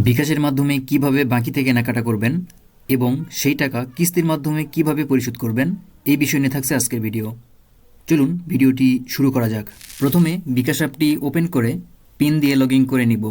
বিকাশের মাধ্যমে কিভাবে বাকিতে কেনাকাটা করবেন এবং সেই টাকা কিস্তির মাধ্যমে কিভাবে পরিশোধ করবেন এই বিষয় নিয়ে থাকছে আজকের ভিডিও। চলুন ভিডিওটি শুরু করা যাক। প্রথমে বিকাশ অ্যাপটি ওপেন করে পিন দিয়ে লগ ইন করে নিব।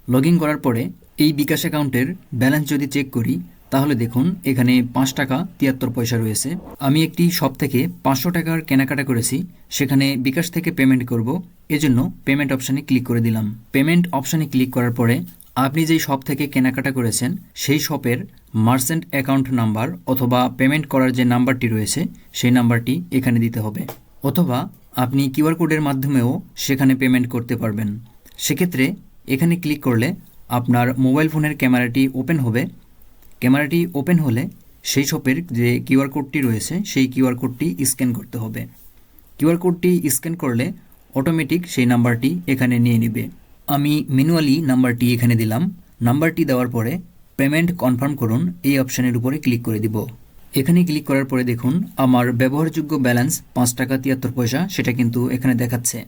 লগ ইন করার পরে এই বিকাশ অ্যাকাউন্টের ব্যালেন্স যদি চেক করি তাহলে দেখুন এখানে 5 টাকা 73 পয়সা রয়েছে। আমি একটি শপ থেকে 500 টাকার কেনাকাটা করেছি, সেখানে বিকাশ থেকে পেমেন্ট করব, এজন্য পেমেন্ট অপশানে ক্লিক করে দিলাম। পেমেন্ট অপশানে ক্লিক করার পরে আপনি যেই শপ থেকে কেনাকাটা করেছেন সেই শপের মার্চেন্ট অ্যাকাউন্ট নাম্বার অথবা পেমেন্ট করার যে নাম্বারটি রয়েছে সেই নাম্বারটি এখানে দিতে হবে, অথবা আপনি কিউআর কোডের মাধ্যমেও সেখানে পেমেন্ট করতে পারবেন। সেক্ষেত্রে এখানে ক্লিক করলে আপনার মোবাইল ফোনের ক্যামেরাটি ওপেন হবে। ক্যামেরাটি ওপেন হলে সেই শপের যে কিউআর কোডটি রয়েছে সেই কিউআর কোডটি স্ক্যান করতে হবে। কিউআর কোডটি স্ক্যান করলে অটোমেটিক সেই নাম্বারটি এখানে নিয়ে নেবে। আমি ম্যানুয়ালি নাম্বারটি এখানে দিলাম। নাম্বারটি দেওয়ার পরে পেমেন্ট কনফার্ম করুন এই অপশানের উপরে ক্লিক করে দিব। এখানে ক্লিক করার পরে দেখুন আমার ব্যবহারযোগ্য ব্যালেন্স 5 টাকা 73 পয়সা সেটা কিন্তু এখানে দেখাচ্ছে।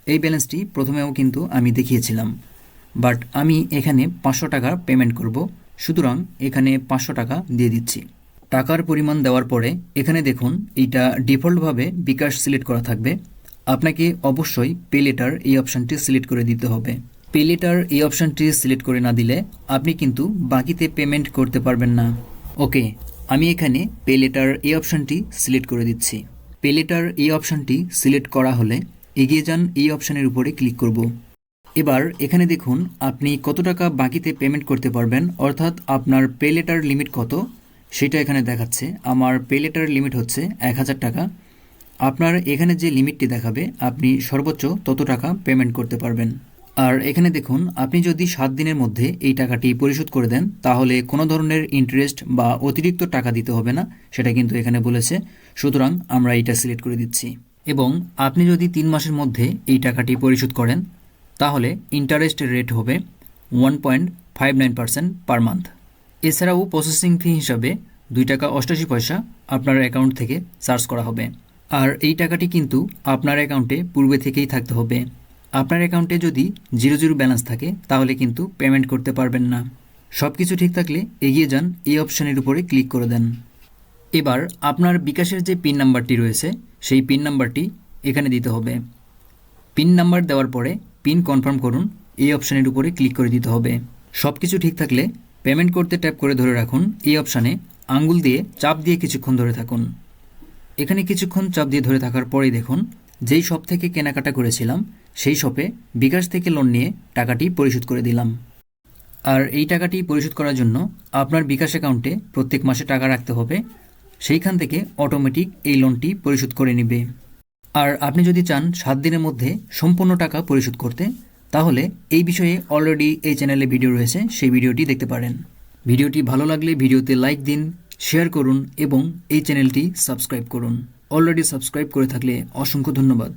এই ব্যালেন্সটি প্রথমেও কিন্তু আমি দেখিয়েছিলাম, বাট আমি এখানে 500 টাকার পেমেন্ট করব, সুতরাং এখানে 500 টাকা দিয়ে দিচ্ছি। টাকার পরিমাণ দেওয়ার পরে এখানে দেখুন এইটা ডিফল্টভাবে বিকাশ সিলেক্ট করা থাকবে। আপনাকে অবশ্যই পে লেটার এই অপশানটি সিলেক্ট করে দিতে হবে। পে লেটার এই অপশানটি সিলেক্ট করে না দিলে আপনি কিন্তু বাকিতে পেমেন্ট করতে পারবেন না। ওকে, আমি এখানে পে লেটার এই অপশানটি সিলেক্ট করে দিচ্ছি। পে লেটার এই অপশানটি সিলেক্ট করা হলে এগিয়ে যান এই অপশানের উপরে ক্লিক করব। এবার এখানে দেখুন আপনি কত টাকা বাকিতে পেমেন্ট করতে পারবেন, অর্থাৎ আপনার পে লেটার লিমিট কত সেটা এখানে দেখাচ্ছে। আমার পে লেটার লিমিট হচ্ছে 1000 টাকা। আপনার এখানে যে লিমিটটি দেখাবে আপনি সর্বোচ্চ তত টাকা পেমেন্ট করতে পারবেন। আর এখানে দেখুন আপনি যদি 7 দিনের মধ্যে এই টাকাটি পরিশোধ করে দেন তাহলে কোনো ধরনের ইন্টারেস্ট বা অতিরিক্ত টাকা দিতে হবে না, সেটা কিন্তু এখানে বলেছে। সুতরাং আমরা এইটা সিলেক্ট করে দিচ্ছি। এবং আপনি যদি 3 মাসের মধ্যে এই টাকাটি পরিশোধ করেন তাহলে ইন্টারেস্ট রেট হবে 1.59% পার মান্থ। এছাড়াও প্রসেসিং ফি হিসাবে 2 টাকা 88 পয়সা আপনার অ্যাকাউন্ট থেকে চার্জ করা হবে। আর এই টাকাটি কিন্তু আপনার অ্যাকাউন্টে পূর্বে থেকেই থাকতে হবে। আপনার অ্যাকাউন্টে যদি 0 ব্যালেন্স থাকে তাহলে কিন্তু পেমেন্ট করতে পারবেন না। সব কিছু ঠিক থাকলে এগিয়ে যান এই অপশানের উপরে ক্লিক করে দেন। এবার আপনার বিকাশের যে পিন নাম্বারটি রয়েছে সেই পিন নাম্বারটি এখানে দিতে হবে। পিন নাম্বার দেওয়ার পরে পিন কনফার্ম করুন এই অপশানের উপরে ক্লিক করে দিতে হবে। সব কিছু ঠিক থাকলে পেমেন্ট করতে ট্যাপ করে ধরে রাখুন। এই অপশানে আঙ্গুল দিয়ে চাপ দিয়ে কিছুক্ষণ ধরে থাকুন। এখানে কিছুক্ষণ চাপ দিয়ে ধরে থাকার পরেই দেখুন যেই শপ থেকে কেনাকাটা করেছিলাম সেই শপে বিকাশ থেকে লোন নিয়ে টাকাটি পরিশোধ করে দিলাম। আর এই টাকাটি পরিশোধ করার জন্য আপনার বিকাশ অ্যাকাউন্টে প্রত্যেক মাসে টাকা রাখতে হবে, সেইখান থেকে অটোমেটিক এই লোনটি পরিশোধ করে নেবে। আর আপনি যদি চান 7 দিনের মধ্যে সম্পূর্ণ টাকা পরিশোধ করতে তাহলে এই বিষয়ে অলরেডি এই চ্যানেলে ভিডিও রয়েছে, সেই ভিডিওটি দেখতে পারেন। ভিডিওটি ভালো লাগলে ভিডিওতে লাইক দিন, শেয়ার করুন এবং এই চ্যানেলটি সাবস্ক্রাইব করুন। অলরেডি সাবস্ক্রাইব করে থাকলে অসংখ্য ধন্যবাদ।